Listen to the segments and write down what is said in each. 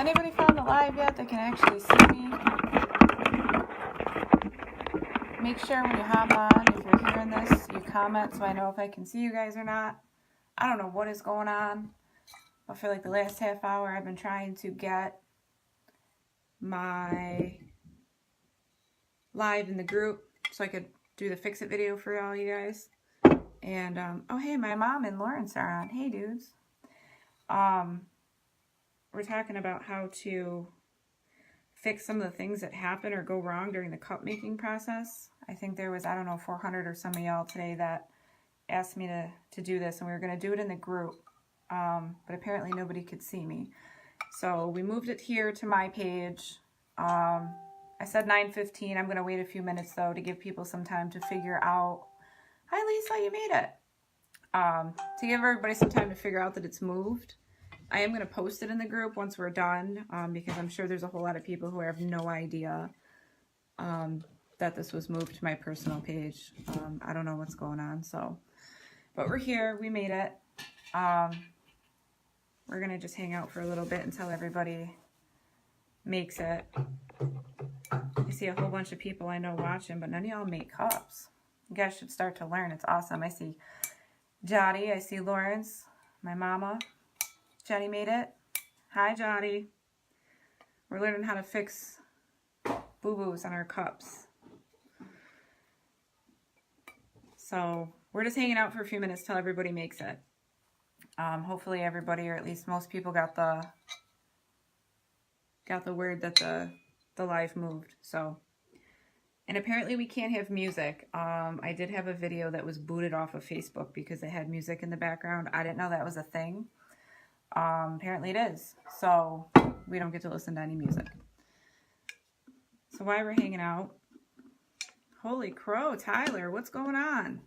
anybody found the live yet that can actually see me? Make sure when you hop on, if you're hearing this, you comment so I know if I can see you guys or not. I don't know what is going on, but for like the last half hour, I've been trying to get my live in the group so I could do the fix it video for all you guys. And oh hey, my mom and Lawrence are on. Hey dudes. We're talking about how to fix some of the things that happen or go wrong during the cup making process. I think there was, I don't know, 400 or some of y'all today that asked me to do this, and we were going to do it in the group, but apparently nobody could see me. So we moved it here to my page. I said 9:15. I'm going to wait a few minutes though to give people some time to figure out. Hi Lisa, you made it. To give everybody some time to figure out that it's moved. I am going to post it in the group once we're done, because I'm sure there's a whole lot of people who have no idea that this was moved to my personal page. I don't know what's going on, so, but we're here, we made it. We're going to just hang out for a little bit until everybody makes it. I see a whole bunch of people I know watching, but none of y'all make cups. You guys should start to learn. It's awesome. I see Jotty, I see Lawrence, my mama. Jenny made it. Hi, Jotty. We're learning how to fix boo-boos on our cups. So we're just hanging out for a few minutes till everybody makes it. Hopefully everybody, or at least most people, got the word that the live moved. So, and apparently we can't have music. I did have a video that was booted off of Facebook because it had music in the background. I didn't know that was a thing. Apparently it is. So we don't get to listen to any music. So while we're hanging out, holy crow, Tyler, what's going on?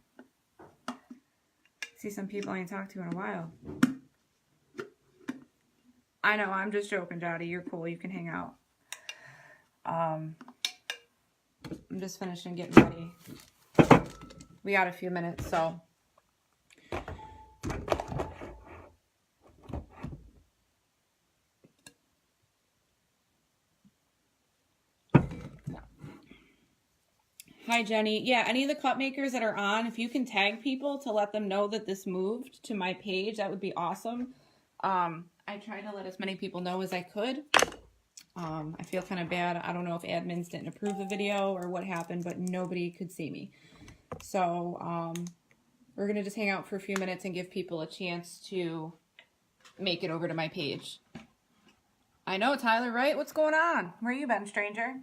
See some people I ain't talked to in a while. I know, I'm just joking, Jotty. You're cool. You can hang out. I'm just finishing getting ready. We got a few minutes, so. Hi, Jenny. Yeah, any of the cup makers that are on, if you can tag people to let them know that this moved to my page, that would be awesome. I tried to let as many people know as I could. I feel kind of bad. I don't know if admins didn't approve the video or what happened, but nobody could see me. So we're going to just hang out for a few minutes and give people a chance to make it over to my page. I know, Tyler, right? What's going on? Where you been, stranger?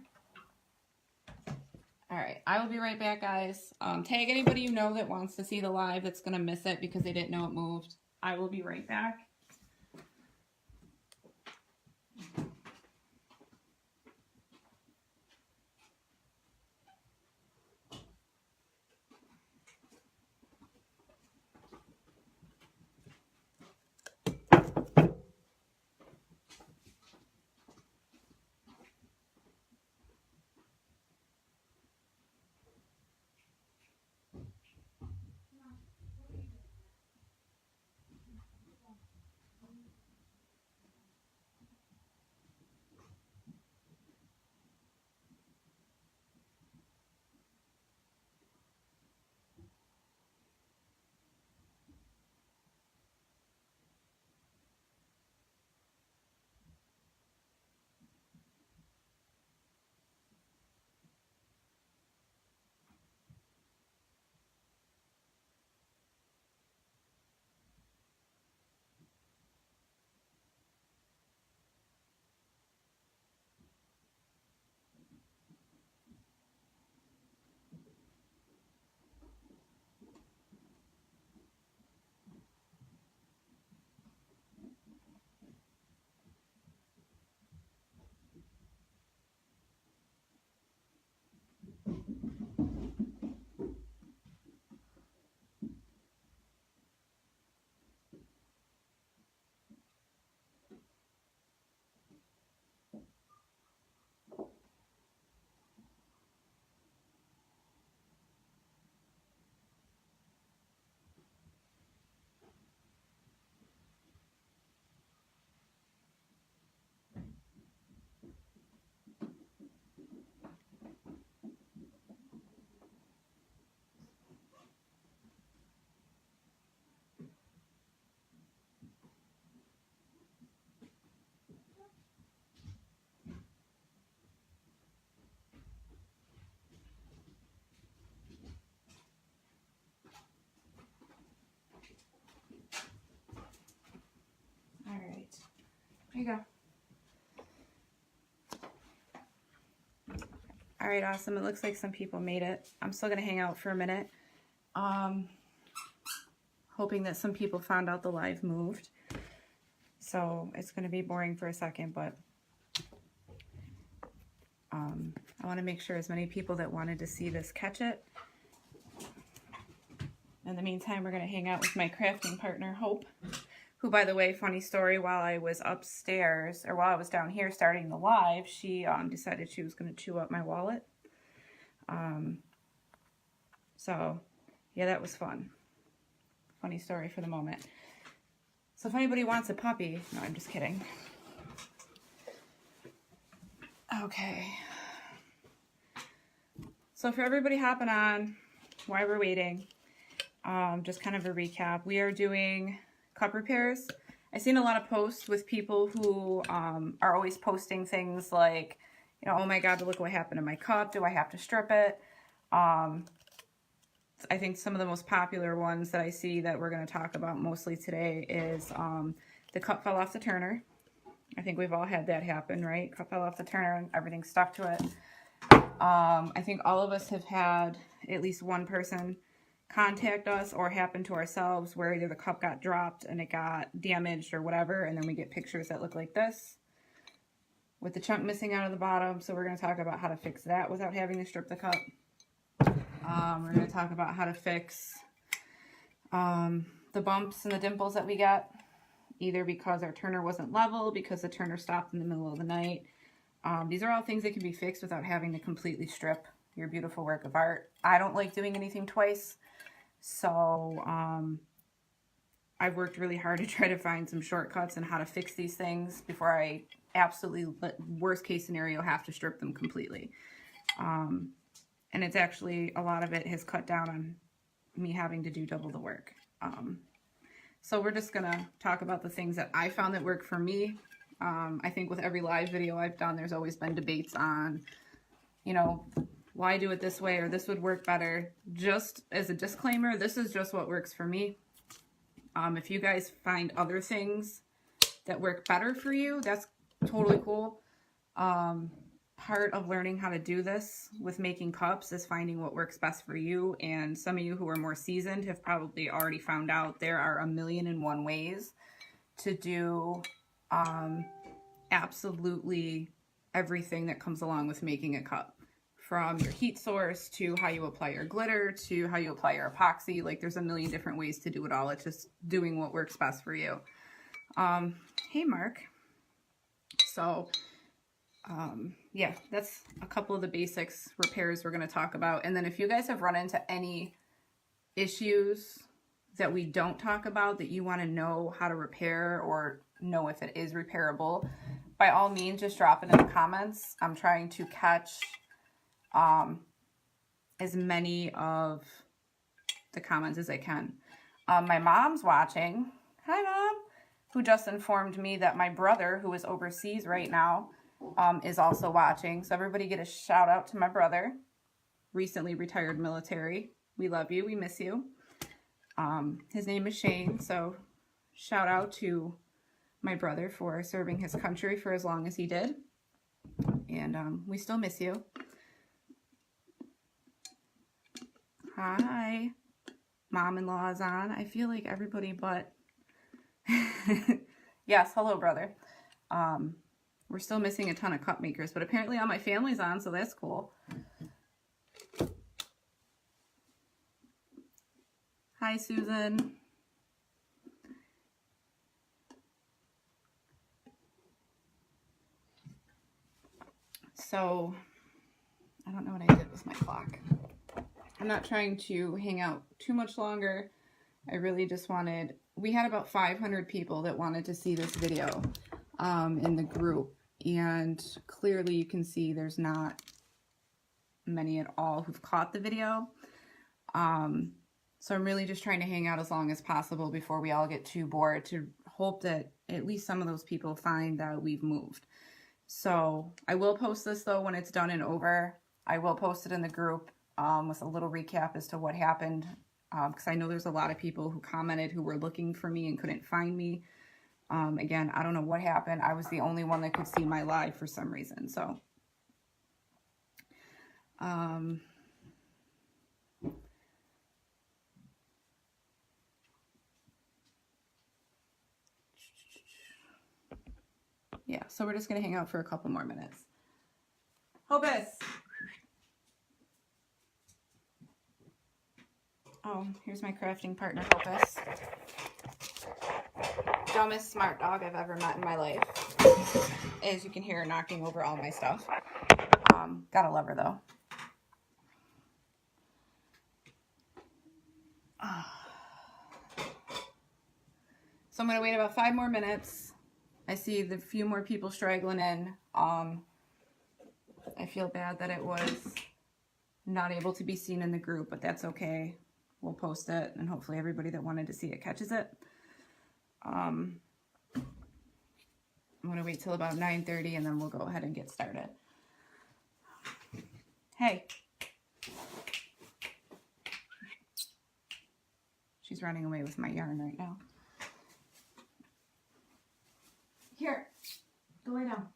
All right, I will be right back, guys. Tag anybody you know that wants to see the live that's going to miss it because they didn't know it moved. I will be right back. There you go. All right, awesome. It looks like some people made it. I'm still gonna hang out for a minute. Hoping that some people found out the live moved. So it's gonna be boring for a second, but I wanna make sure as many people that wanted to see this catch it. In the meantime, we're gonna hang out with my crafting partner, Hope, who, by the way, funny story, while I was upstairs, or while I was down here starting the live, she decided she was going to chew up my wallet. So, yeah, that was fun. Funny story for the moment. So if anybody wants a puppy, no, I'm just kidding. Okay. So for everybody hopping on, while we're waiting, just kind of a recap. We are doing cup repairs. I've seen a lot of posts with people who are always posting things like, you know, oh my God, look what happened to my cup. Do I have to strip it? I think some of the most popular ones that I see that we're going to talk about mostly today is the cup fell off the turner. I think we've all had that happen, right? Cup fell off the turner and everything stuck to it. I think all of us have had at least one person contact us or happen to ourselves where either the cup got dropped and it got damaged or whatever, and then we get pictures that look like this with the chunk missing out of the bottom. So we're going to talk about how to fix that without having to strip the cup. We're going to talk about how to fix the bumps and the dimples that we get, either because our turner wasn't level, because the turner stopped in the middle of the night. These are all things that can be fixed without having to completely strip your beautiful work of art. I don't like doing anything twice. So I've worked really hard to try to find some shortcuts and how to fix these things before I absolutely, worst case scenario, have to strip them completely. And it's actually, a lot of it has cut down on me having to do double the work. So we're just going to talk about the things that I found that work for me. I think with every live video I've done, there's always been debates on, you know, why do it this way or this would work better. Just as a disclaimer, this is just what works for me. If you guys find other things that work better for you, that's totally cool. Part of learning how to do this with making cups is finding what works best for you. And some of you who are more seasoned have probably already found out there are 1,000,001 ways to do absolutely everything that comes along with making a cup. From your heat source to how you apply your glitter to how you apply your epoxy. Like, there's 1,000,000 different ways to do it all. It's just doing what works best for you. Hey, Mark. So, yeah, that's a couple of the basics repairs we're going to talk about. And then if you guys have run into any issues that we don't talk about that you want to know how to repair or know if it is repairable, by all means, just drop it in the comments. I'm trying to catch as many of the comments as I can. My mom's watching. Hi, Mom. Who just informed me that my brother, who is overseas right now, is also watching. So everybody get a shout out to my brother, recently retired military. We love you. We miss you. His name is Shane. So shout out to my brother for serving his country for as long as he did. And we still miss you. Hi. Mom-in-law is on. I feel like everybody but... Yes, hello, brother. We're still missing a ton of cup makers, but apparently all my family's on, so that's cool. Hi, Susan. So, I don't know what I did with my clock. I'm not trying to hang out too much longer. I really just wanted... We had about 500 people that wanted to see this video in the group. And clearly you can see there's not many at all who've caught the video. So I'm really just trying to hang out as long as possible before we all get too bored, to hope that at least some of those people find that we've moved. So I will post this though when it's done and over. I will post it in the group with a little recap as to what happened. Because I know there's a lot of people who commented who were looking for me and couldn't find me. Again, I don't know what happened. I was the only one that could see my live for some reason. So, yeah, so we're just going to hang out for a couple more minutes. Hopus! Oh, here's my crafting partner, Hopus. Dumbest smart dog I've ever met in my life. As you can hear her knocking over all my stuff. Gotta love her though. So I'm gonna wait about 5 more minutes. I see the few more people straggling in. I feel bad that it was not able to be seen in the group, but that's okay. We'll post it, and hopefully everybody that wanted to see it catches it. I'm going to wait till about 9:30, and then we'll go ahead and get started. Hey. She's running away with my yarn right now. Here. Go lay down.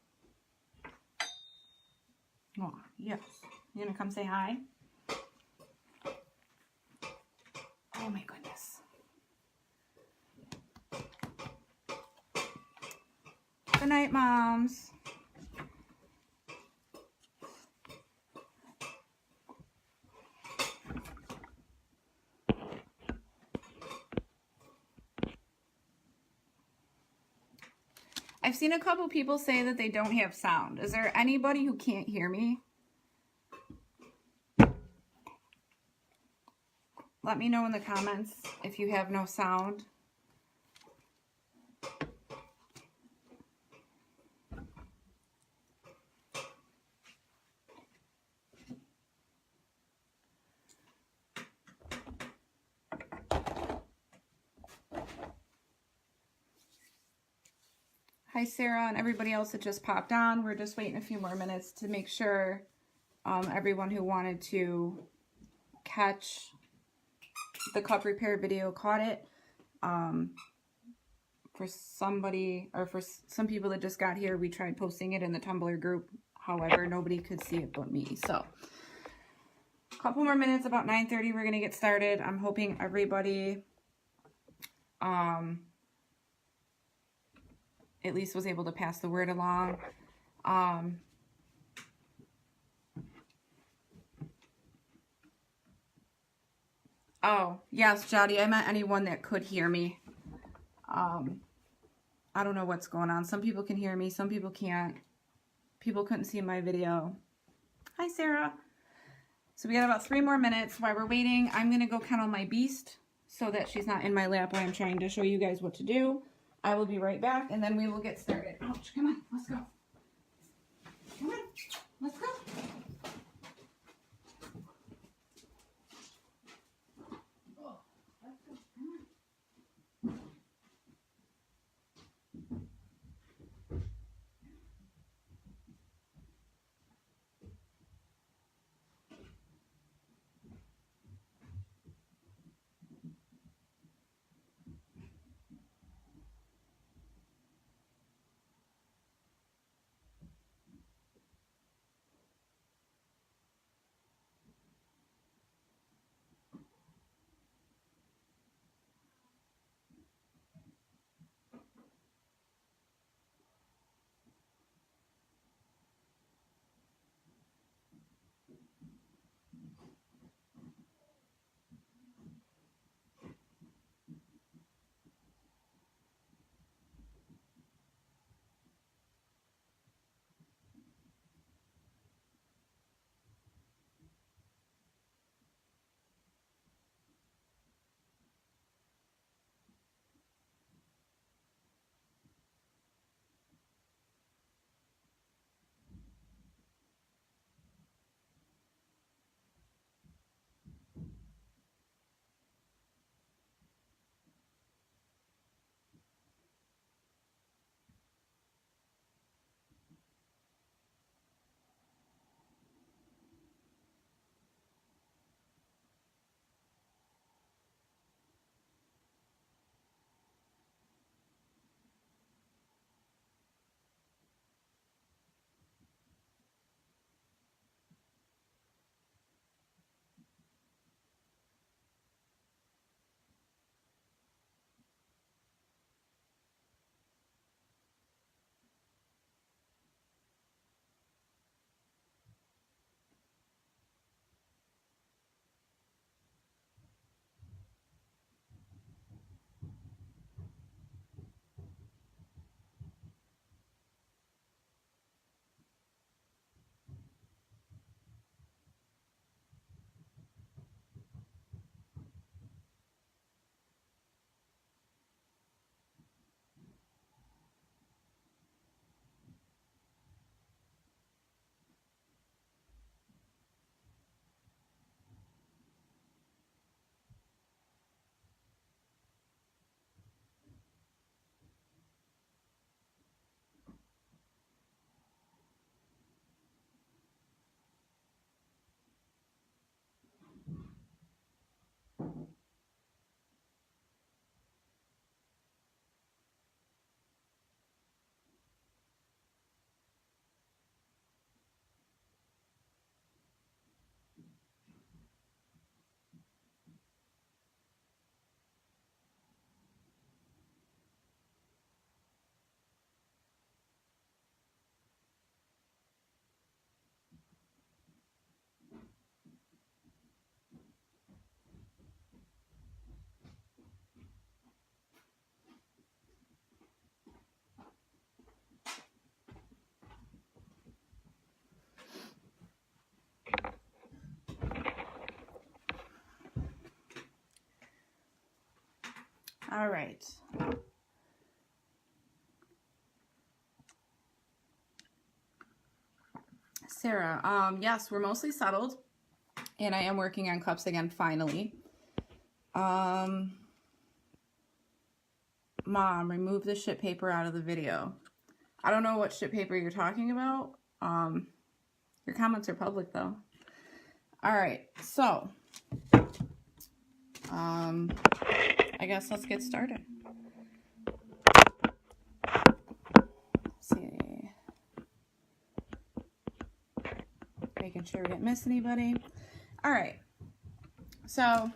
Oh, yes. You going to come say hi? Oh my goodness. Good night, moms. I've seen a couple people say that they don't have sound. Is there anybody who can't hear me? Let me know in the comments if you have no sound. Hi, Sarah, and everybody else that just popped on. We're just waiting a few more minutes to make sure everyone who wanted to catch the cup repair video caught it. For somebody, or for some people that just got here, we tried posting it in the Tumblr group. However, nobody could see it but me. So, a couple more minutes, about 9:30, we're going to get started. I'm hoping everybody at least was able to pass the word along. Oh, yes, Jody, I meant anyone that could hear me. I don't know what's going on. Some people can hear me, some people can't. People couldn't see my video. Hi, Sarah. So we got about 3 more minutes. While we're waiting, I'm going to go kennel my beast so that she's not in my lap while I'm trying to show you guys what to do. I will be right back, and then we will get started. Ouch, come on, let's go. Come on, let's go. Oh, let's go, come on. All right. Sarah, yes, we're mostly settled, and I am working on cups again, finally. Mom, remove the shit paper out of the video. I don't know what shit paper you're talking about. Your comments are public, though. All right, so, I guess let's get started. Let's see. Making sure we didn't miss anybody. All right, so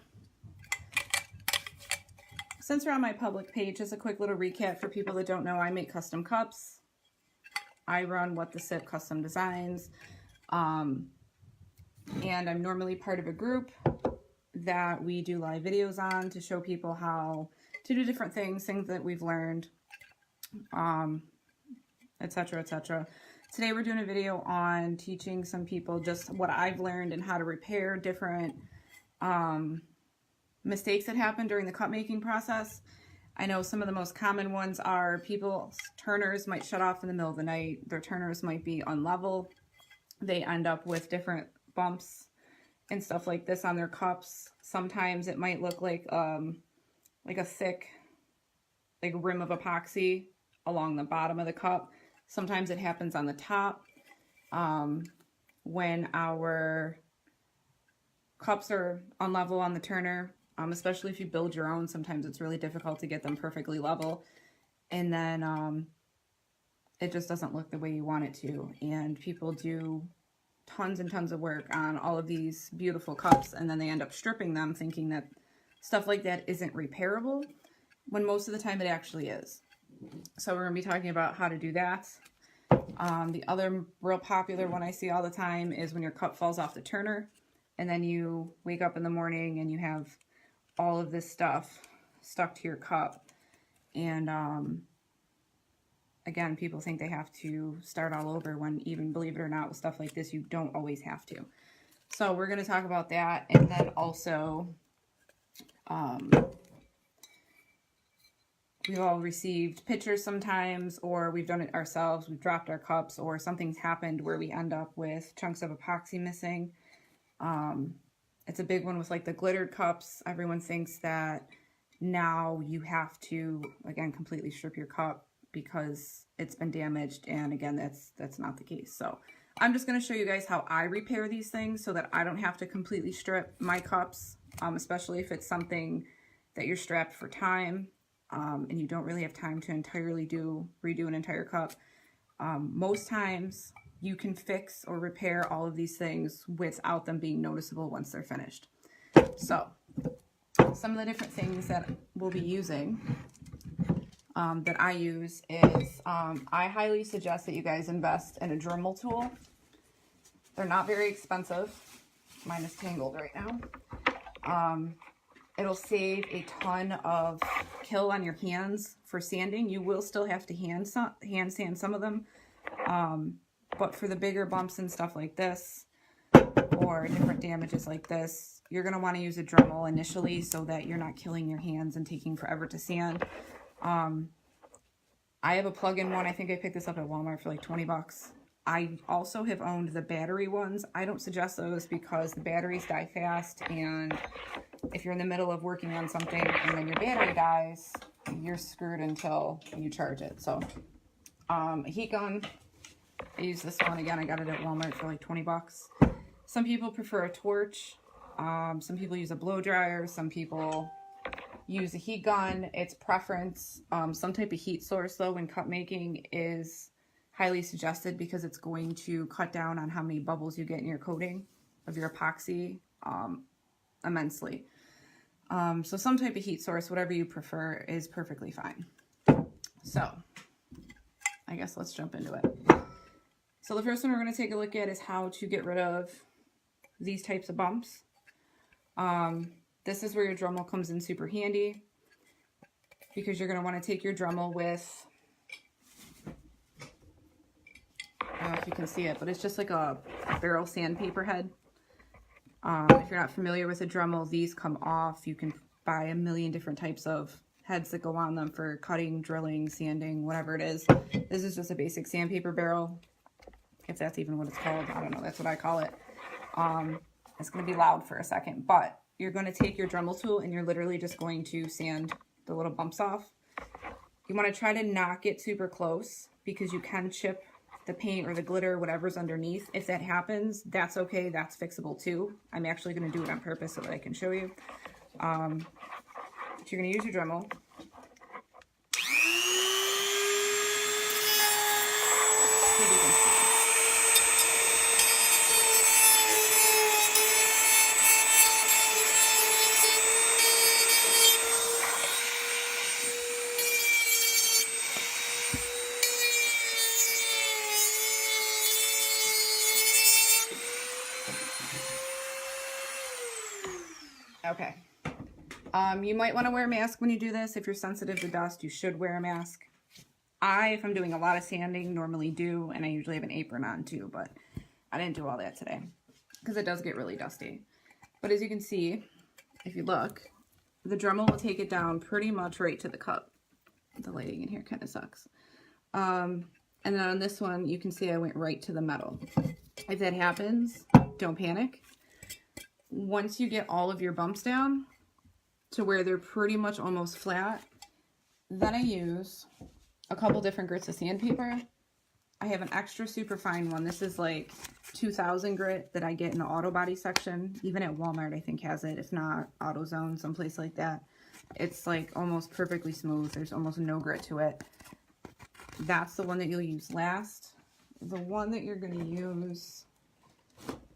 since we're on my public page, just a quick little recap for people that don't know, I make custom cups. I run What the Sip Custom Designs. And I'm normally part of a group that we do live videos on to show people how to do different things that we've learned, etc., etc. Today we're doing a video on teaching some people just what I've learned and how to repair different mistakes that happen during the cup making process. I know some of the most common ones are people's turners might shut off in the middle of the night. Their turners might be unlevel. They end up with different bumps and stuff like this on their cups. Sometimes it might look like a thick rim of epoxy along the bottom of the cup. Sometimes it happens on the top. When our cups are unlevel on the turner, especially if you build your own, sometimes it's really difficult to get them perfectly level. And then it just doesn't look the way you want it to. And people do tons and tons of work on all of these beautiful cups, and then they end up stripping them thinking that stuff like that isn't repairable, when most of the time it actually is. So we're going to be talking about how to do that. The other real popular one I see all the time is when your cup falls off the turner, and then you wake up in the morning and you have all of this stuff stuck to your cup. And again, people think they have to start all over when, even believe it or not, with stuff like this, you don't always have to. So we're going to talk about that. And then also, we've all received pictures sometimes, or we've done it ourselves. We've dropped our cups, or something's happened where we end up with chunks of epoxy missing. It's a big one with like the glittered cups. Everyone thinks that now you have to, again, completely strip your cup because it's been damaged, and again, that's not the case. So I'm just going to show you guys how I repair these things so that I don't have to completely strip my cups, especially if it's something that you're strapped for time, and you don't really have time to entirely redo an entire cup. Most times you can fix or repair all of these things without them being noticeable once they're finished. So some of the different things that we'll be using, that I use is, I highly suggest that you guys invest in a Dremel tool. They're not very expensive. Mine is tangled right now. It'll save a ton of kill on your hands for sanding. You will still have to hand sand some of them. But for the bigger bumps and stuff like this, or different damages like this, you're going to want to use a Dremel initially so that you're not killing your hands and taking forever to sand. I have a plug-in one. I think I picked this up at Walmart for like 20 bucks. I also have owned the battery ones. I don't suggest those because the batteries die fast, and if you're in the middle of working on something and then your battery dies, you're screwed until you charge it. So, a heat gun. I use this one again. I got it at Walmart for like 20 bucks. Some people prefer a torch. Some people use a blow dryer. Some people use a heat gun. It's preference. Some type of heat source, though, when cup making is highly suggested because it's going to cut down on how many bubbles you get in your coating of your epoxy immensely. So some type of heat source, whatever you prefer, is perfectly fine. So I guess let's jump into it. So the first one we're going to take a look at is how to get rid of these types of bumps. This is where your Dremel comes in super handy, because you're going to want to take your Dremel with, I don't know if you can see it, but it's just like a barrel sandpaper head. If you're not familiar with a Dremel, these come off. You can buy a million different types of heads that go on them for cutting, drilling, sanding, whatever it is. This is just a basic sandpaper barrel, if that's even what it's called. I don't know, that's what I call it. It's going to be loud for a second, but you're going to take your Dremel tool and you're literally just going to sand the little bumps off. You want to try to not get super close because you can chip the paint or the glitter, whatever's underneath. If that happens, that's okay. That's fixable too. I'm actually going to do it on purpose so that I can show you. So you're going to use your Dremel. See if you can see. Okay. You might want to wear a mask when you do this. If you're sensitive to dust, you should wear a mask. If I'm doing a lot of sanding, normally do, and I usually have an apron on too, but I didn't do all that today because it does get really dusty. But as you can see, if you look, the Dremel will take it down pretty much right to the cup. The lighting in here kind of sucks. And then on this one, you can see I went right to the metal. If that happens, don't panic. Once you get all of your bumps down to where they're pretty much almost flat, then I use a couple different grits of sandpaper. I have an extra super fine one. This is like 2000 grit that I get in the auto body section. Even at Walmart, I think has it. If not, AutoZone, someplace like that. It's like almost perfectly smooth. There's almost no grit to it. That's the one that you'll use last. The one that you're going to use,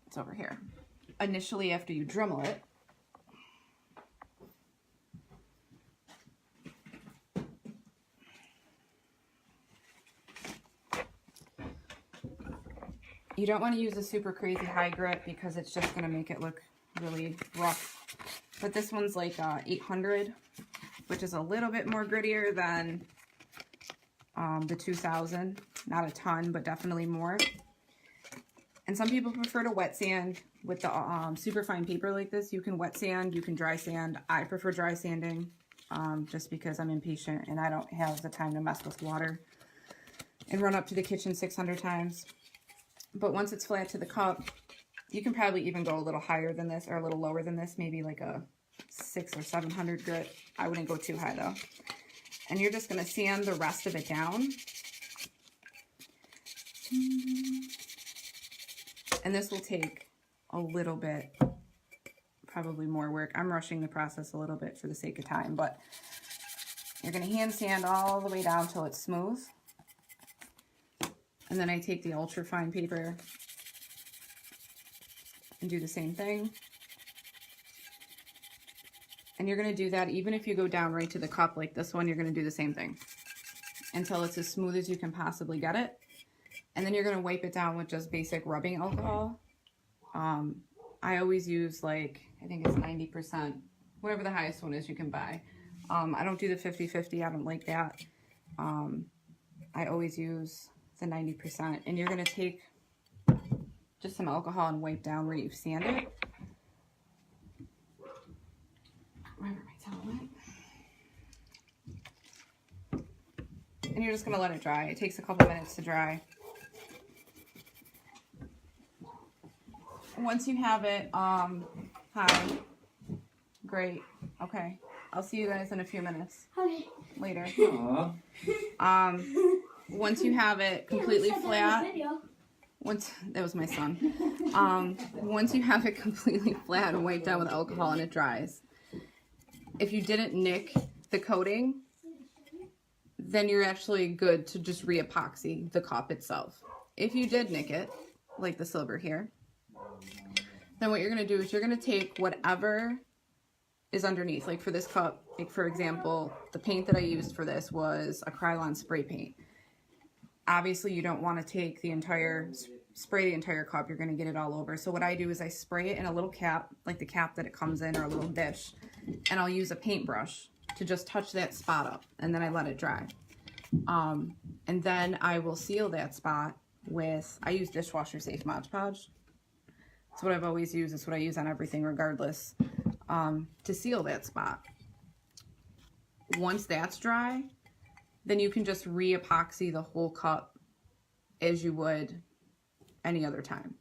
it's over here. Initially after you Dremel it, you don't want to use a super crazy high grit because it's just going to make it look really rough. But this one's like 800, which is a little bit more grittier than the 2000. Not a ton, but definitely more. And some people prefer to wet sand with the super fine paper like this. You can wet sand, you can dry sand. I prefer dry sanding just because I'm impatient and I don't have the time to mess with water and run up to the kitchen 600 times. But once it's flat to the cup, you can probably even go a little higher than this or a little lower than this, maybe like a 600 or 700 grit. I wouldn't go too high though. And you're just going to sand the rest of it down. And this will take a little bit, probably more work. I'm rushing the process a little bit for the sake of time, but you're going to hand sand all the way down till it's smooth. And then I take the ultra fine paper and do the same thing. And you're going to do that even if you go down right to the cup like this one, you're going to do the same thing until it's as smooth as you can possibly get it. And then you're going to wipe it down with just basic rubbing alcohol. I always use like, I think it's 90%, whatever the highest one is you can buy. I don't do the 50-50, I don't like that. I always use the 90%. And you're going to take just some alcohol and wipe down where you've sanded. Wherever my towel went. And you're just going to let it dry. It takes a couple minutes to dry. Once you have it, hi, great, okay, I'll see you guys in a few minutes, later. Once you have it completely flat, that was my son, once you have it completely flat and wiped down with alcohol and it dries, if you didn't nick the coating, then you're actually good to just re-epoxy the cup itself. If you did nick it, like the silver here, then what you're going to do is you're going to take whatever is underneath. Like for this cup, like for example, the paint that I used for this was a Krylon spray paint. Obviously you don't want to take the entire, spray the entire cup, you're going to get it all over. So what I do is I spray it in a little cap, like the cap that it comes in, or a little dish, and I'll use a paintbrush to just touch that spot up, and then I let it dry. And then I will seal that spot with, I use dishwasher safe Mod Podge. That's what I've always used. It's what I use on everything regardless, to seal that spot. once that's dry, then you can just re-epoxy the whole cup as you would any other time.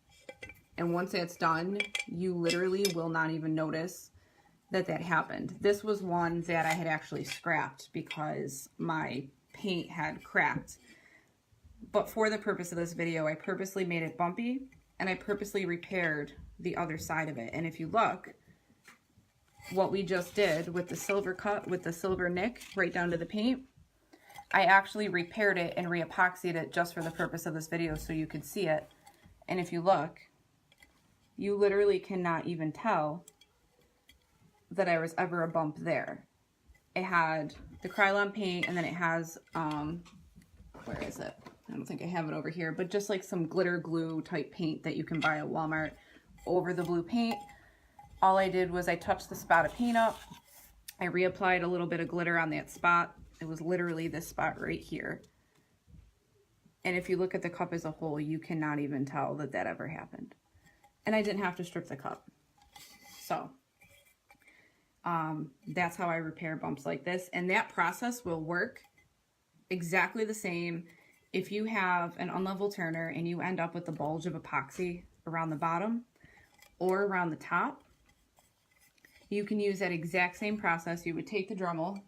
And once that's done, you literally will not even notice that that happened. This was one that I had actually scrapped because my paint had cracked. But for the purpose of this video, I purposely made it bumpy and I purposely repaired the other side of it. And if you look, what we just did with the silver cut, with the silver nick right down to the paint, I actually repaired it and re-epoxied it just for the purpose of this video so you could see it. And if you look, you literally cannot even tell that there was ever a bump there. It had the Krylon paint, and then it has, where is it? I don't think I have it over here, but just like some glitter glue type paint that you can buy at Walmart over the blue paint. All I did was I touched the spot of paint up. I reapplied a little bit of glitter on that spot. It was literally this spot right here. And if you look at the cup as a whole, you cannot even tell that that ever happened. And I didn't have to strip the cup. So that's how I repair bumps like this. And that process will work exactly the same if you have an unlevel turner and you end up with a bulge of epoxy around the bottom or around the top. You can use that exact same process. You would take the Dremel,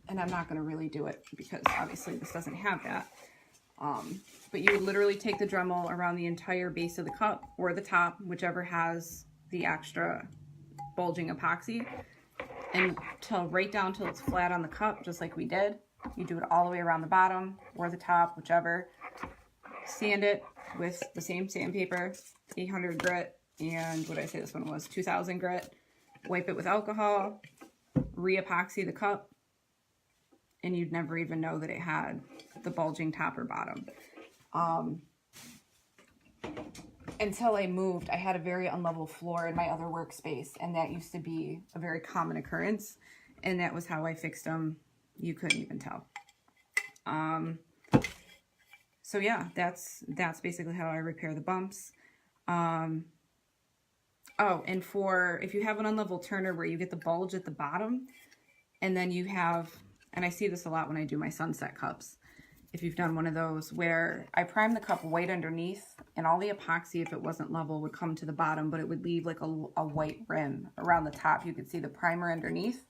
and I'm not going to really do it because obviously this doesn't have that. But you would literally take the Dremel around the entire base of the cup or the top, whichever has the extra bulging epoxy, and right down till it's flat on the cup, just like we did. You do it all the way around the bottom or the top, whichever. Sand it with the same sandpaper, 800 grit, and what did I say this one was? 2000 grit. Wipe it with alcohol, re-epoxy the cup, and you'd never even know that it had the bulging top or bottom. Until I moved, I had a very unlevel floor in my other workspace, and that used to be a very common occurrence, and that was how I fixed them. You couldn't even tell. So yeah, that's basically how I repair the bumps. Oh, and if you have an unlevel turner where you get the bulge at the bottom, and then you have, and I see this a lot when I do my sunset cups, if you've done one of those, where I prime the cup white underneath, and all the epoxy, if it wasn't level, would come to the bottom, but it would leave like a white rim around the top. You could see the primer underneath.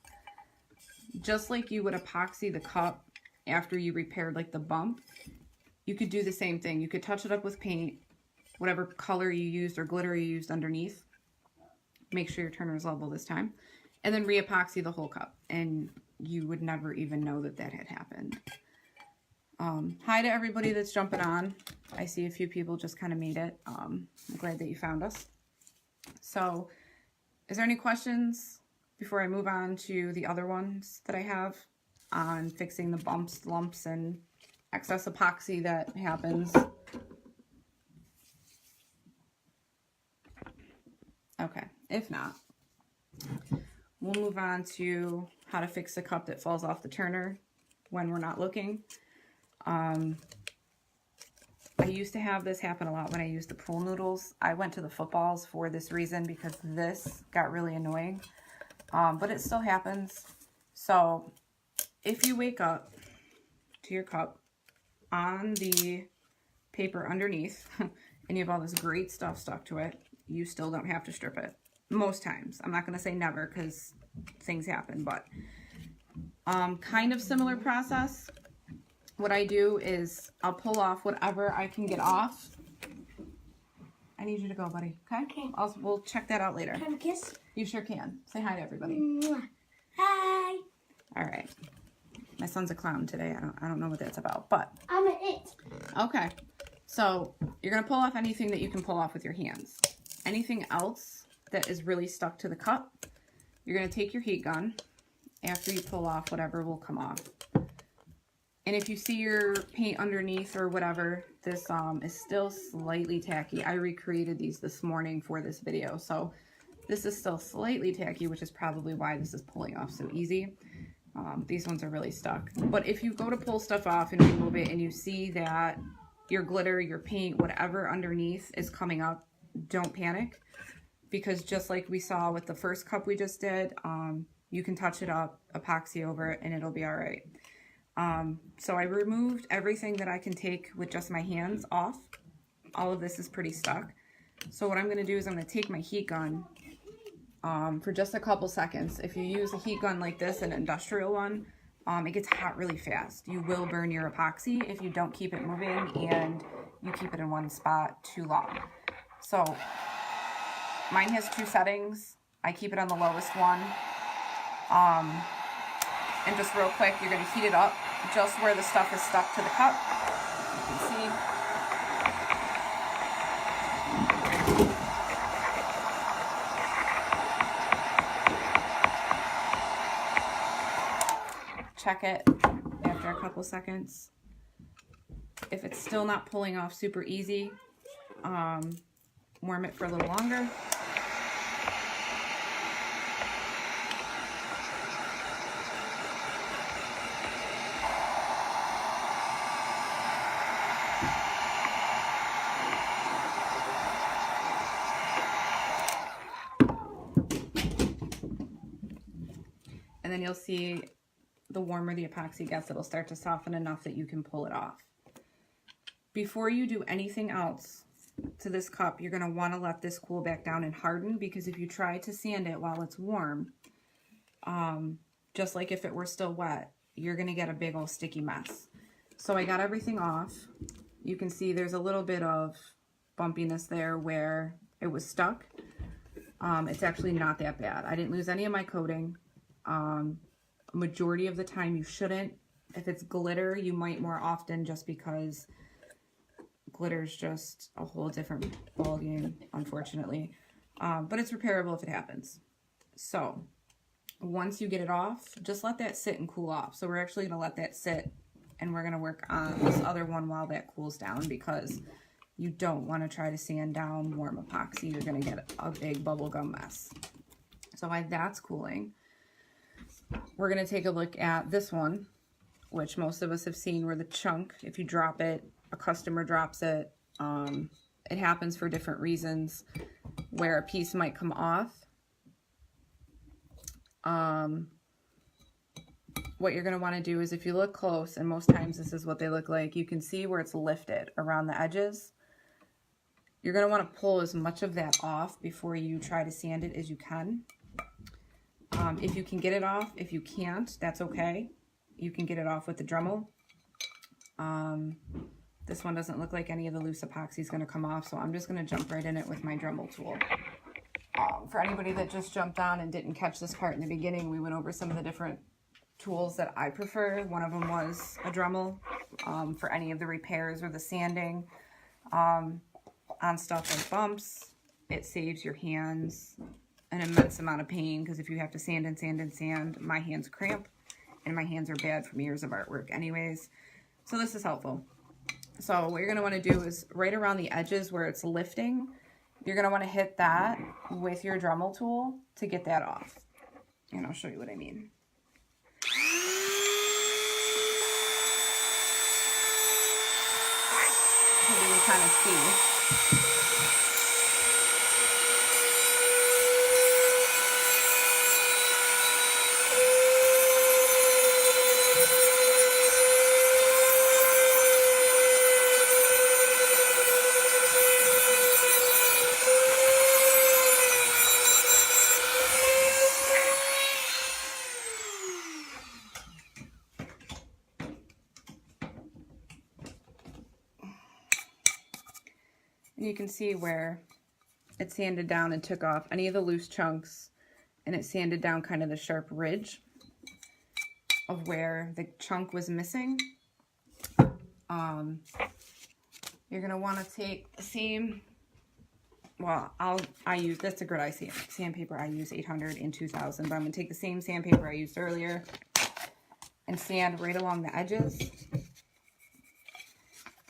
Just like you would epoxy the cup after you repaired like the bump, you could do the same thing. You could touch it up with paint, whatever color you used or glitter you used underneath. Make sure your turner is level this time, and then re-epoxy the whole cup, and you would never even know that that had happened. Hi to everybody that's jumping on. I see a few people just kind of made it. I'm glad that you found us. So is there any questions before I move on to the other ones that I have on fixing the bumps, lumps, and excess epoxy that happens? Okay, if not, we'll move on to how to fix a cup that falls off the turner when we're not looking. I used to have this happen a lot when I used the pool noodles. I went to the footballs for this reason because this got really annoying, but it still happens. So if you wake up to your cup on the paper underneath and you have all this great stuff stuck to it, you still don't have to strip it. Most times. I'm not going to say never because things happen, but kind of similar process. What I do is I'll pull off whatever I can get off. I need you to go, buddy. Okay? Okay. We'll check that out later. Can I have a kiss? You sure can. Say hi to everybody. Hi. All right. My son's a clown today. I don't know what that's about, but I'm an it. Okay. So you're going to pull off anything that you can pull off with your hands. Anything else that is really stuck to the cup, you're going to take your heat gun after you pull off whatever will come off. And if you see your paint underneath or whatever, this is still slightly tacky. I recreated these this morning for this video, so this is still slightly tacky, which is probably why this is pulling off so easy. These ones are really stuck. But if you go to pull stuff off and remove it and you see that your glitter, your paint, whatever underneath is coming up, don't panic. Because just like we saw with the first cup we just did, You can touch it up, epoxy over it, and it'll be all right. So I removed everything that I can take with just my hands off. All of this is pretty stuck. So what I'm going to do is I'm going to take my heat gun for just a couple seconds. If you use a heat gun like this, an industrial one, it gets hot really fast. You will burn your epoxy if you don't keep it moving and you keep it in one spot too long. So mine has 2 settings. I keep it on the lowest one. And just real quick, you're going to heat it up just where the stuff is stuck to the cup. You can see. Check it after a couple seconds. If it's still not pulling off super easy, warm it for a little longer. And then you'll see the warmer the epoxy gets, it'll start to soften enough that you can pull it off. Before you do anything else to this cup, you're going to want to let this cool back down and harden, because if you try to sand it while it's warm, just like if it were still wet, you're going to get a big old sticky mess. So I got everything off. You can see there's a little bit of bumpiness there where it was stuck. It's actually not that bad. I didn't lose any of my coating. Majority of the time you shouldn't. If it's glitter, you might more often, just because glitter is just a whole different ballgame, unfortunately. But it's repairable if it happens. So once you get it off, just let that sit and cool off. So we're actually going to let that sit, and we're going to work on this other one while that cools down, because you don't want to try to sand down warm epoxy. You're going to get a big bubblegum mess. So while that's cooling, we're going to take a look at this one, which most of us have seen, where the chunk, if you drop it, a customer drops it, it happens for different reasons, where a piece might come off. What you're going to want to do is, if you look close, and most times this is what they look like, you can see where it's lifted around the edges. You're going to want to pull as much of that off before you try to sand it as you can. If you can get it off, if you can't, that's okay. You can get it off with the Dremel. This one doesn't look like any of the loose epoxy is going to come off, so I'm just going to jump right in it with my Dremel tool. For anybody that just jumped on and didn't catch this part in the beginning, we went over some of the different tools that I prefer. One of them was a Dremel for any of the repairs or the sanding on stuff like bumps. It saves your hands an immense amount of pain, because if you have to sand and sand and sand, my hands cramp, and my hands are bad from years of artwork anyways. So this is helpful. So what you're going to want to do is right around the edges where it's lifting, you're going to want to hit that with your Dremel tool to get that off. And I'll show you what I mean. So you can kind of see. And you can see where it sanded down and took off any of the loose chunks, and it sanded down kind of the sharp ridge of where the chunk was missing. You're going to want to take the same, well, I use, that's a grit I sandpaper. I use 800 and 2000, but I'm going to take the same sandpaper I used earlier and sand right along the edges.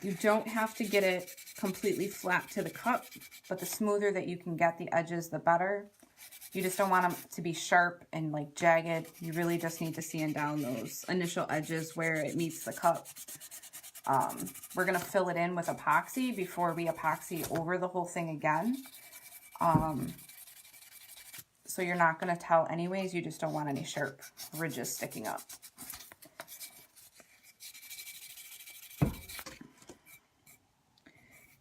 You don't have to get it completely flat to the cup, but the smoother that you can get the edges, the better. You just don't want them to be sharp and like jagged. You really just need to sand down those initial edges where it meets the cup. We're going to fill it in with epoxy before we epoxy over the whole thing again. so you're not going to tell anyways. You just don't want any sharp ridges sticking up.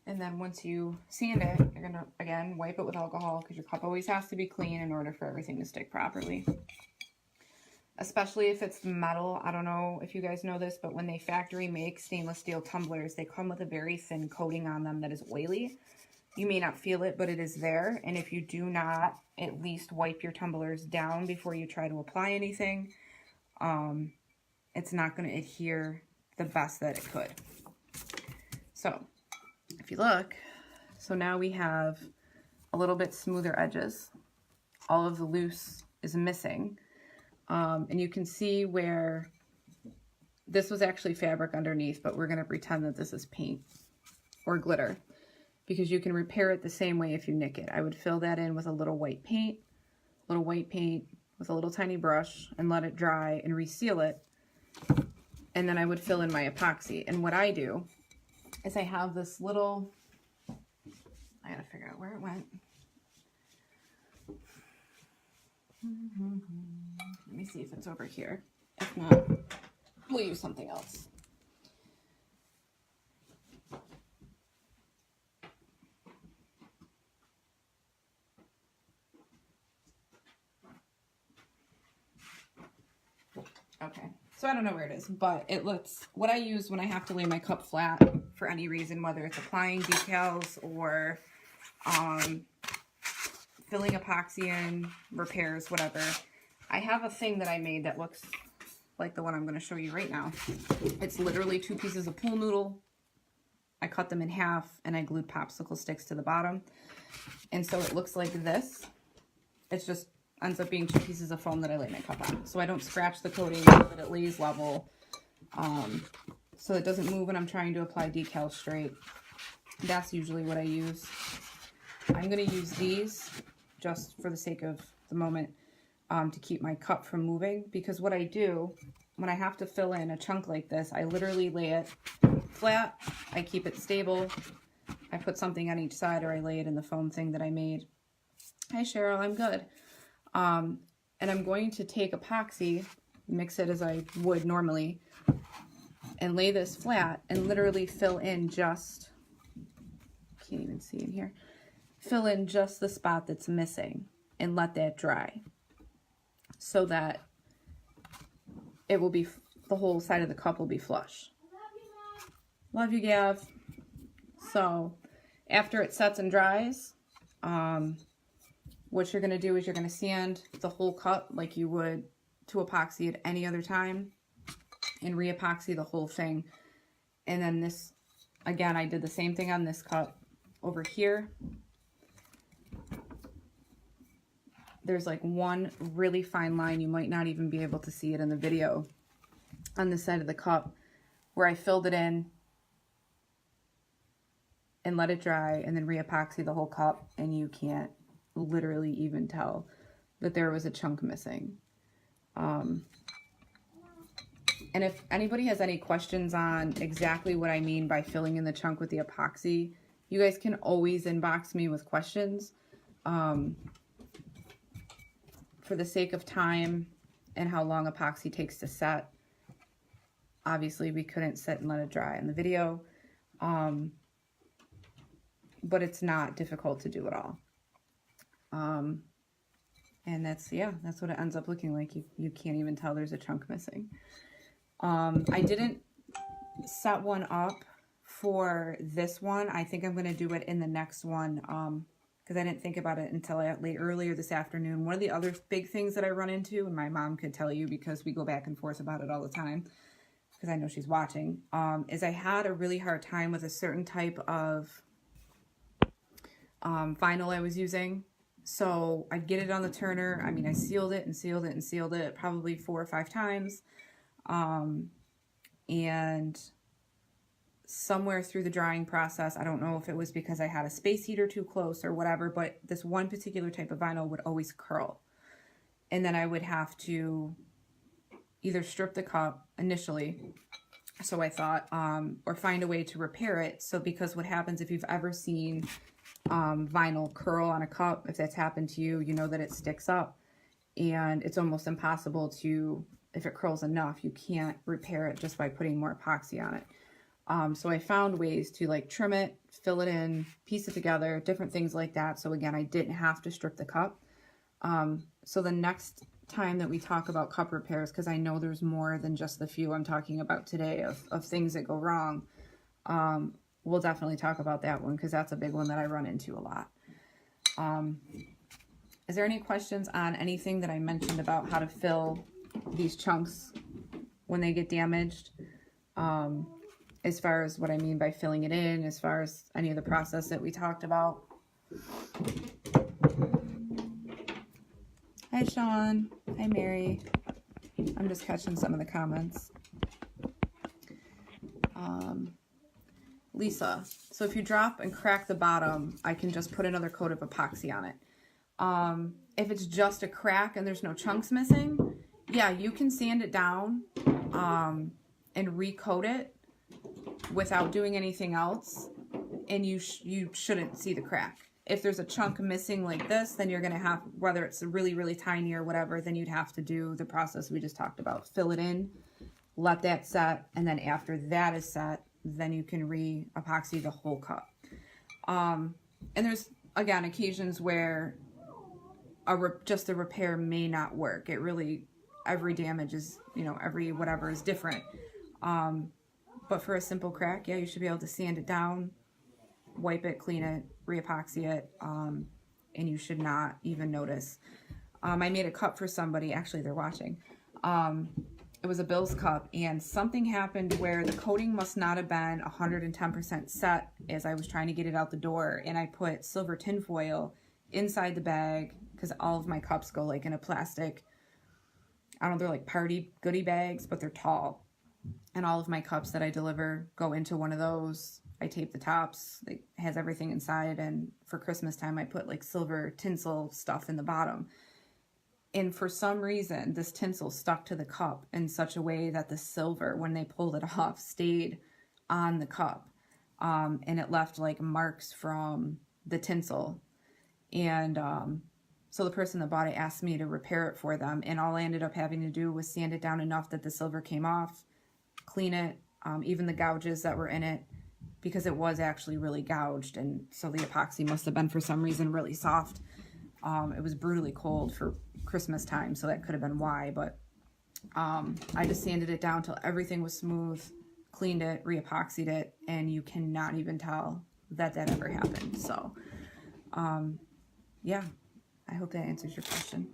And then once you sand it, you're going to, again, wipe it with alcohol because your cup always has to be clean in order for everything to stick properly. Especially if it's metal. I don't know if you guys know this, but when they factory make stainless steel tumblers, they come with a very thin coating on them that is oily. You may not feel it, but it is there. And if you do not at least wipe your tumblers down before you try to apply anything, it's not going to adhere the best that it could. So if you look, so now we have a little bit smoother edges. All of the loose is missing. And you can see where this was actually fabric underneath, but we're going to pretend that this is paint or glitter because you can repair it the same way if you nick it. I would fill that in with a little white paint with a little tiny brush and let it dry and reseal it. And then I would fill in my epoxy. And what I do is I have this little, I gotta figure out where it went. Let me see if it's over here. If not, we'll use something else. Okay, so I don't know where it is, but it looks, what I use when I have to lay my cup flat for any reason, whether it's applying decals or filling epoxy in, repairs, whatever. I have a thing that I made that looks like the one I'm going to show you right now. It's literally 2 pieces of pool noodle. I cut them in half and I glued popsicle sticks to the bottom. And so it looks like this. It's just ends up being 2 pieces of foam that I lay my cup on. So I don't scratch the coating so that it lays level. So it doesn't move when I'm trying to apply decals straight. That's usually what I use. I'm going to use these just for the sake of the moment to keep my cup from moving, because what I do when I have to fill in a chunk like this, I literally lay it flat, I keep it stable, I put something on each side, or I lay it in the foam thing that I made. Hi Cheryl, I'm good. And I'm going to take epoxy, mix it as I would normally, and lay this flat and literally fill in just, can't even see in here, fill in just the spot that's missing and let that dry so that it will be, the whole side of the cup will be flush. Love you, Gav. So after it sets and dries, what you're going to do is you're going to sand the whole cup like you would to epoxy at any other time and re-epoxy the whole thing. And then this, again, I did the same thing on this cup. Over here, there's like one really fine line, you might not even be able to see it in the video, on the side of the cup where I filled it in and let it dry and then re-epoxy the whole cup, and you can't literally even tell that there was a chunk missing. And if anybody has any questions on exactly what I mean by filling in the chunk with the epoxy, you guys can always inbox me with questions. For the sake of time and how long epoxy takes to set, obviously we couldn't sit and let it dry in the video, but it's not difficult to do at all. And that's, yeah, that's what it ends up looking like. You can't even tell there's a chunk missing. I didn't set one up for this one. I think I'm going to do it in the next one, because I didn't think about it until earlier this afternoon. One of the other big things that I run into, and my mom could tell you because we go back and forth about it all the time, because I know she's watching, is I had a really hard time with a certain type of vinyl I was using. So I'd get it on the turner. I mean, I sealed it and sealed it and sealed it probably 4 or 5 times. And somewhere through the drying process, I don't know if it was because I had a space heater too close or whatever, but this one particular type of vinyl would always curl. And then I would have to either strip the cup initially So I thought, or find a way to repair it. So because what happens if you've ever seen vinyl curl on a cup, if that's happened to you, you know that it sticks up and it's almost impossible to, if it curls enough, you can't repair it just by putting more epoxy on it. So I found ways to like trim it, fill it in, piece it together, different things like that. So again, I didn't have to strip the cup. So the next time that we talk about cup repairs, because I know there's more than just the few I'm talking about today of things that go wrong, we'll definitely talk about that one because that's a big one that I run into a lot. Is there any questions on anything that I mentioned about how to fill these chunks when they get damaged? As far as what I mean by filling it in, as far as any of the process that we talked about. Hi, Sean. Hi, Mary. I'm just catching some of the comments. Lisa, so if you drop and crack the bottom, I can just put another coat of epoxy on it. If it's just a crack and there's no chunks missing, yeah, you can sand it down and recoat it without doing anything else, and you shouldn't see the crack. If there's a chunk missing like this, then you're going to have, whether it's really, really tiny or whatever, then you'd have to do the process we just talked about. Fill it in, let that set, and then after that is set, then you can re-epoxy the whole cup. And there's, again, occasions where just a repair may not work. It really, every damage is, every whatever is different. But for a simple crack, yeah, you should be able to sand it down, wipe it, clean it, re-epoxy it, and you should not even notice. I made a cup for somebody, actually they're watching. It was a Bill's cup, and something happened where the coating must not have been 110% set as I was trying to get it out the door, and I put silver tin foil inside the bag, because all of my cups go like in a plastic, I don't know, they're like party goodie bags, but they're tall. And all of my cups that I deliver go into one of those. I tape the tops, it has everything inside, and for Christmas time I put like silver tinsel stuff in the bottom. And for some reason, this tinsel stuck to the cup in such a way that the silver, when they pulled it off, stayed on the cup. And it left like marks from the tinsel. And so the person that bought it asked me to repair it for them. And all I ended up having to do was sand it down enough that the silver came off, clean it, even the gouges that were in it, because it was actually really gouged. And so the epoxy must have been, for some reason, really soft. It was brutally cold for Christmas time, so that could have been why, but I just sanded it down till everything was smooth, cleaned it, re-epoxied it, and you cannot even tell that ever happened. So yeah, I hope that answers your question.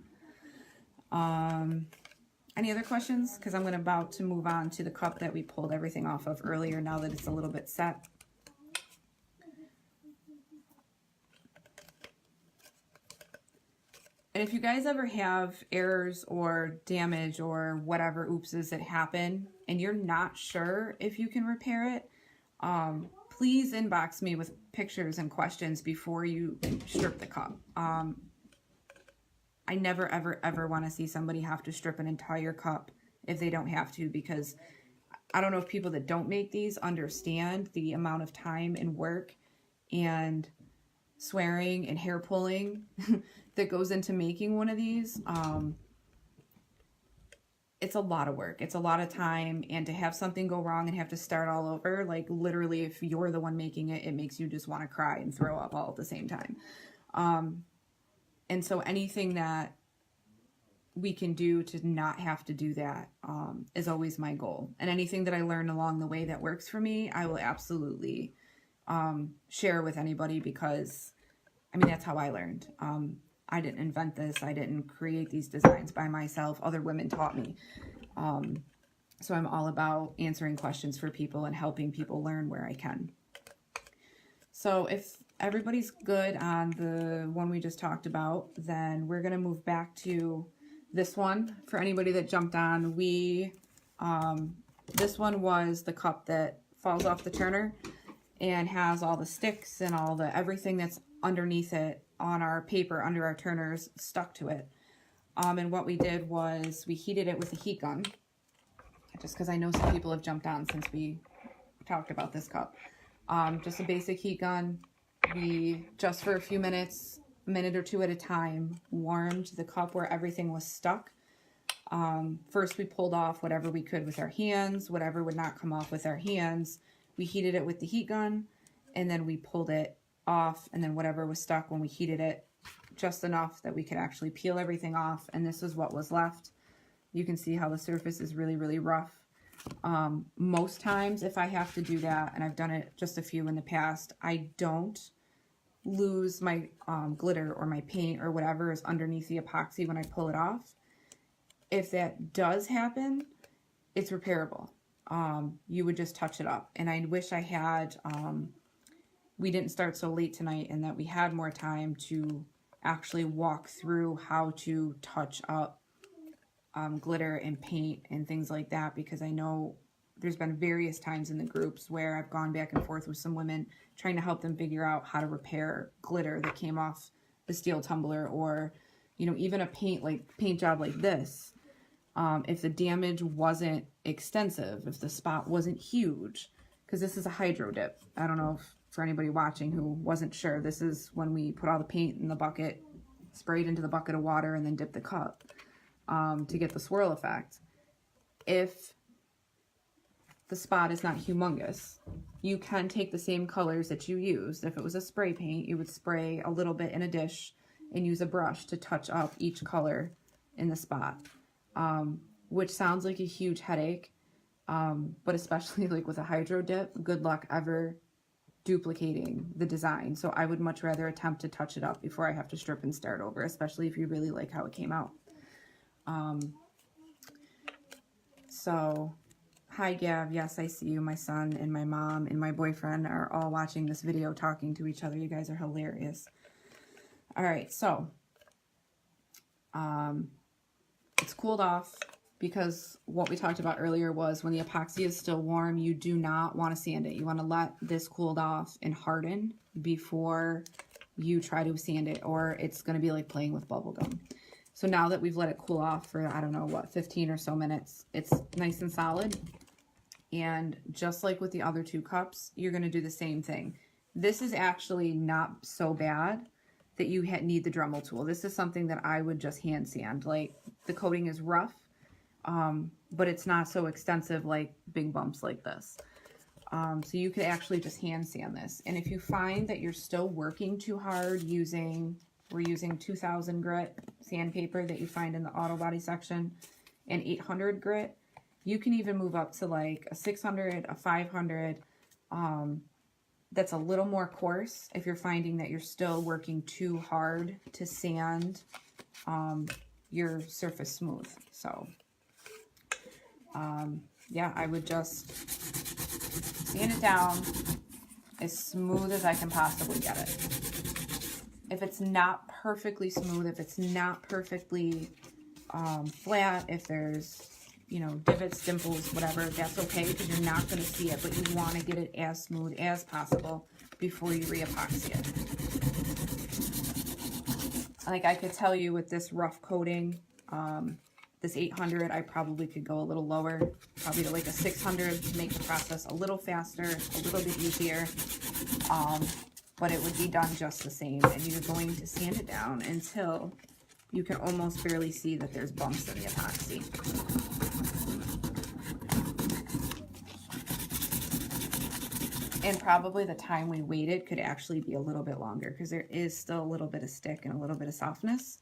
Any other questions? Because I'm about to move on to the cup that we pulled everything off of earlier, now that it's a little bit set. And if you guys ever have errors or damage or whatever oopses that happen and you're not sure if you can repair it, please inbox me with pictures and questions before you strip the cup. I never, ever, ever want to see somebody have to strip an entire cup if they don't have to, because I don't know if people that don't make these understand the amount of time and work and swearing and hair pulling that goes into making one of these. It's a lot of work. It's a lot of time, and to have something go wrong and have to start all over, like literally if you're the one making it, it makes you just want to cry and throw up all at the same time. And so anything that we can do to not have to do that is always my goal. And anything that I learn along the way that works for me, I will absolutely share with anybody, because I mean, that's how I learned. I didn't invent this. I didn't create these designs by myself. Other women taught me. So I'm all about answering questions for people and helping people learn where I can. So if everybody's good on the one we just talked about, then we're going to move back to this one. For anybody that jumped on, this one was the cup that falls off the turner and has all the sticks and all the everything that's underneath it on our paper under our turners stuck to it. And what we did was we heated it with a heat gun. just because I know some people have jumped on since we talked about this cup. Just a basic heat gun. We, just for a few minutes, a minute or two at a time, warmed the cup where everything was stuck. First we pulled off whatever we could with our hands, whatever would not come off with our hands. We heated it with the heat gun, and then we pulled it off, and then whatever was stuck when we heated it, just enough that we could actually peel everything off, and this is what was left. You can see how the surface is really, really rough. Most times if I have to do that, and I've done it just a few in the past, I don't lose my glitter or my paint or whatever is underneath the epoxy when I pull it off. If that does happen, it's repairable. You would just touch it up. And I wish I had, we didn't start so late tonight and that we had more time to actually walk through how to touch up glitter and paint and things like that, because I know there's been various times in the groups where I've gone back and forth with some women trying to help them figure out how to repair glitter that came off the steel tumbler, or, you know, even a paint job like this. If the damage wasn't extensive, if the spot wasn't huge, because this is a hydro dip. I don't know if for anybody watching who wasn't sure, this is when we put all the paint in the bucket, sprayed into the bucket of water, and then dip the cup to get the swirl effect. If the spot is not humongous, you can take the same colors that you used. If it was a spray paint, you would spray a little bit in a dish and use a brush to touch up each color in the spot, which sounds like a huge headache, but especially like with a hydro dip, good luck ever duplicating the design. So I would much rather attempt to touch it up before I have to strip and start over, especially if you really like how it came out. So hi Gav, yes, I see you. My son and my mom and my boyfriend are all watching this video talking to each other. You guys are hilarious. All right, so it's cooled off, because what we talked about earlier was when the epoxy is still warm, you do not want to sand it. You want to let this cool off and harden before you try to sand it, or it's going to be like playing with bubble gum. So now that we've let it cool off for, I don't know, what, 15 or so minutes, it's nice and solid. And just like with the other two cups, you're going to do the same thing. This is actually not so bad that you need the Dremel tool. This is something that I would just hand sand. Like, the coating is rough, but it's not so extensive like big bumps like this. So you could actually just hand sand this. And if you find that you're still working too hard we're using 2000 grit sandpaper that you find in the auto body section, and 800 grit. You can even move up to like a 600, a 500. That's a little more coarse if you're finding that you're still working too hard to sand your surface smooth. So yeah, I would just sand it down as smooth as I can possibly get it. If it's not perfectly smooth, if it's not perfectly flat, if there's, you know, divots, dimples, whatever, that's okay, because you're not going to see it, but you want to get it as smooth as possible before you re-epoxy it. Like, I could tell you with this rough coating, this 800, I probably could go a little lower, probably to like a 600 to make the process a little faster, a little bit easier. But it would be done just the same, and you're going to sand it down until you can almost barely see that there's bumps in the epoxy. And probably the time we waited could actually be a little bit longer, because there is still a little bit of stick and a little bit of softness.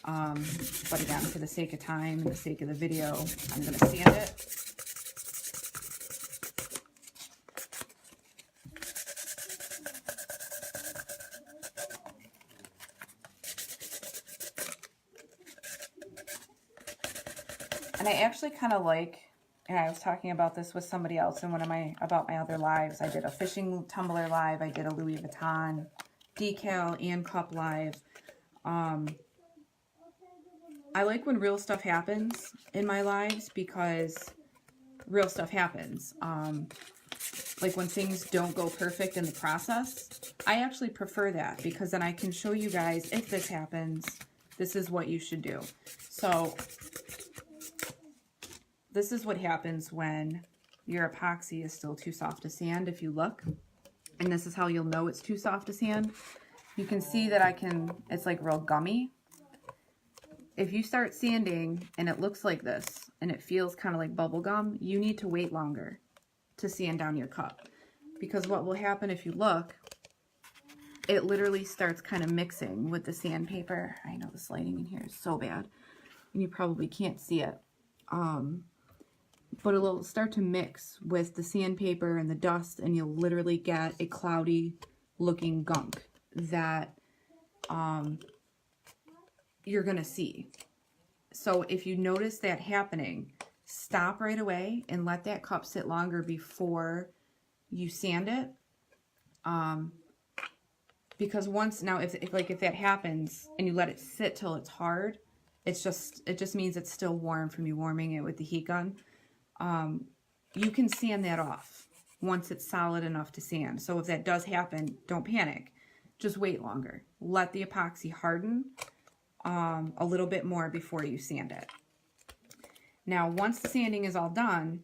But again, for the sake of time and the sake of the video, I'm going to sand it. And I actually kind of like, and I was talking about this with somebody else in one of my other lives. I did a fishing tumbler live. I did a Louis Vuitton decal and cup live. I like when real stuff happens in my lives, because real stuff happens. Like when things don't go perfect in the process, I actually prefer that, because then I can show you guys, if this happens, this is what you should do. So this is what happens when your epoxy is still too soft to sand. If you look, and this is how you'll know it's too soft to sand. You can see that it's like real gummy. If you start sanding and it looks like this and it feels kind of like bubble gum, you need to wait longer to sand down your cup. Because what will happen if you look, it literally starts kind of mixing with the sandpaper. I know this lighting in here is so bad and you probably can't see it. But it'll start to mix with the sandpaper and the dust, and you'll literally get a cloudy looking gunk that you're gonna see. So if you notice that happening, stop right away and let that cup sit longer before you sand it. Because if that happens and you let it sit till it's hard, it just means it's still warm from you warming it with the heat gun. You can sand that off once it's solid enough to sand. So if that does happen, don't panic. Just wait longer. Let the epoxy harden a little bit more before you sand it. Now, once the sanding is all done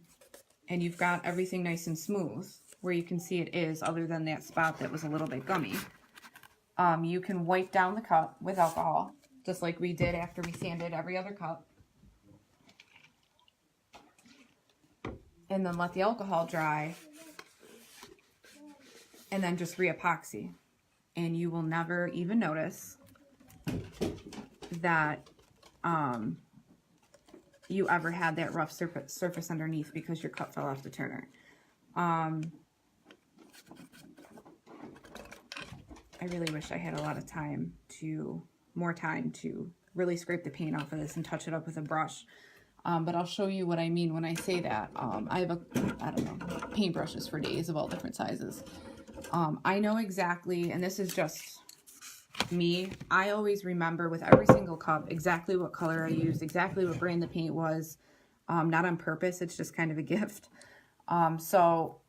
and you've got everything nice and smooth, where you can see it is, other than that spot that was a little bit gummy, you can wipe down the cup with alcohol, just like we did after we sanded every other cup. And then let the alcohol dry, and then just re-epoxy. And you will never even notice that you ever had that rough surface underneath because your cup fell off the turner. I really wish I had a lot of more time to really scrape the paint off of this and touch it up with a brush. But I'll show you what I mean when I say that. I have paintbrushes for days of all different sizes. I know exactly, and this is just me, I always remember with every single cup exactly what color I used, exactly what brand the paint was, not on purpose, it's just kind of a gift. So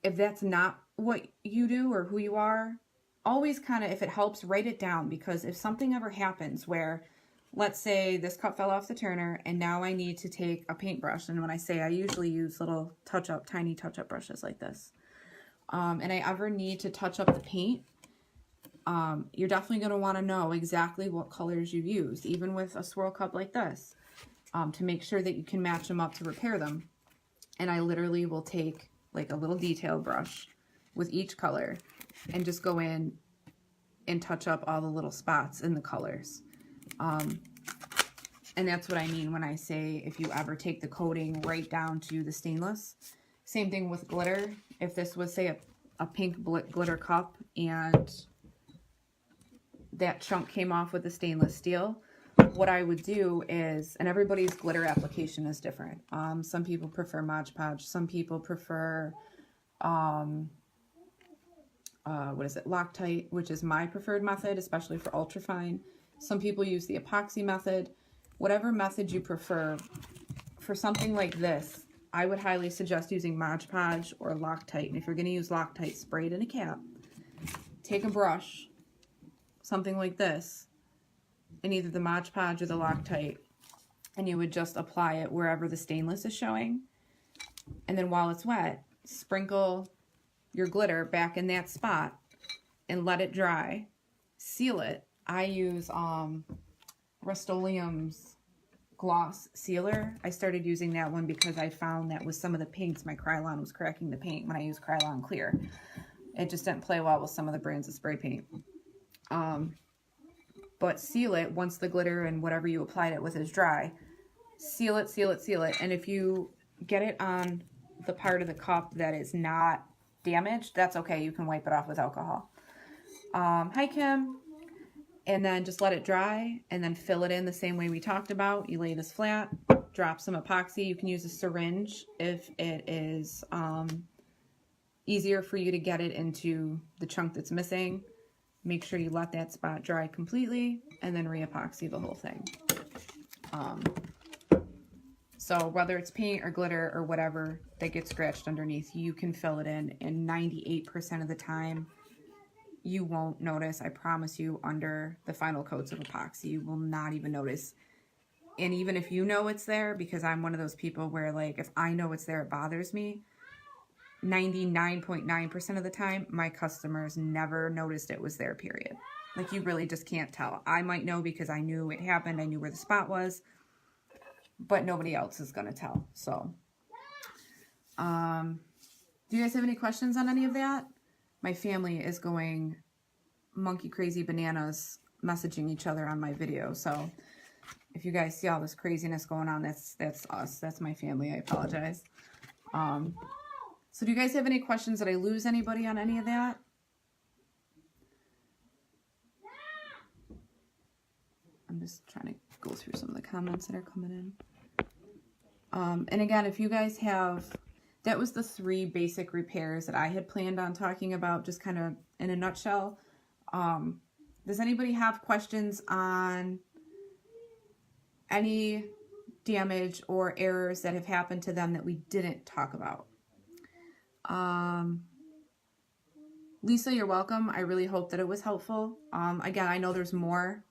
if that's not what you do or who you are, always kind of, if it helps, write it down, because if something ever happens where, let's say this cup fell off the turner and now I need to take a paintbrush, and when I say I usually use little tiny touch-up brushes like this, and I ever need to touch up the paint, you're definitely going to want to know exactly what colors you've used, even with a swirl cup like this, to make sure that you can match them up to repair them. And I literally will take like a little detail brush with each color and just go in and touch up all the little spots in the colors. And that's what I mean when I say if you ever take the coating right down to the stainless. Same thing with glitter. If this was, say, a pink glitter cup and that chunk came off with the stainless steel, what I would do is, and everybody's glitter application is different. Some people prefer Mod Podge. Some people prefer, Loctite, which is my preferred method, especially for ultrafine. Some people use the epoxy method. Whatever method you prefer, for something like this, I would highly suggest using Mod Podge or Loctite. And if you're going to use Loctite, spray it in a cap. Take a brush, something like this, and either the Mod Podge or the Loctite, and you would just apply it wherever the stainless is showing. And then while it's wet, sprinkle your glitter back in that spot and let it dry. Seal it. I use Rust-Oleum's gloss sealer. I started using that one because I found that with some of the paints, my Krylon was cracking the paint when I used Krylon Clear. It just didn't play well with some of the brands of spray paint. But seal it once the glitter and whatever you applied it with is dry. Seal it, seal it, seal it. And if you get it on the part of the cup that is not damaged, that's okay. You can wipe it off with alcohol. Hi, Kim. And then just let it dry and then fill it in the same way we talked about. You lay this flat, drop some epoxy. You can use a syringe if it is easier for you to get it into the chunk that's missing. Make sure you let that spot dry completely and then re-epoxy the whole thing. So whether it's paint or glitter or whatever that gets scratched underneath, you can fill it in, and 98% of the time you won't notice. I promise you, under the final coats of epoxy, you will not even notice And even if you know it's there, because I'm one of those people where, like, if I know it's there, it bothers me. 99.9% of the time, my customers never noticed it was there, period. Like, you really just can't tell. I might know because I knew it happened. I knew where the spot was. But nobody else is going to tell. So, do you guys have any questions on any of that? My family is going monkey crazy bananas messaging each other on my video. So, if you guys see all this craziness going on, that's us. That's my family. I apologize. So do you guys have any questions? Did I lose anybody on any of that? I'm just trying to go through some of the comments that are coming in. And again, if you guys have, that was the 3 basic repairs that I had planned on talking about, just kind of in a nutshell. Does anybody have questions on any damage or errors that have happened to them that we didn't talk about? Lisa, you're welcome. I really hope that it was helpful. Again, I know there's more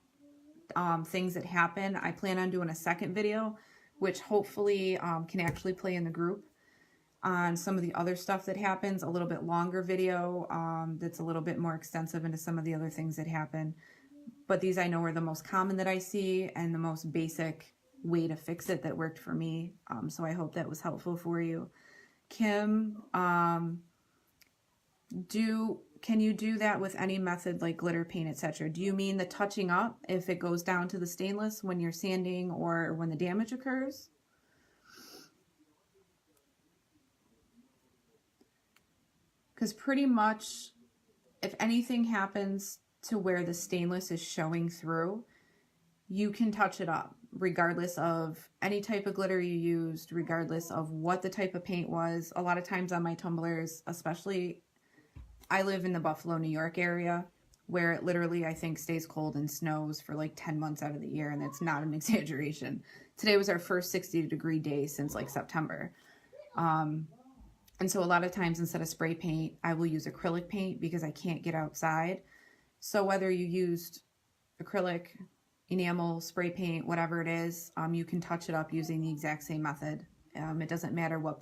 things that happen. I plan on doing a second video, which hopefully can actually play in the group on some of the other stuff that happens, a little bit longer video that's a little bit more extensive into some of the other things that happen. But these I know are the most common that I see and the most basic way to fix it that worked for me. So I hope that was helpful for you. Kim, can you do that with any method like glitter paint, etc.? Do you mean the touching up if it goes down to the stainless when you're sanding or when the damage occurs? Because pretty much if anything happens to where the stainless is showing through, you can touch it up regardless of any type of glitter you used, regardless of what the type of paint was. A lot of times on my tumblers, especially, I live in the Buffalo, New York area where it literally, I think, stays cold and snows for like 10 months out of the year, and it's not an exaggeration. Today was our first 60-degree day since like September. And so a lot of times instead of spray paint, I will use acrylic paint because I can't get outside. So whether you used acrylic, enamel, spray paint, whatever it is, you can touch it up using the exact same method. It doesn't matter what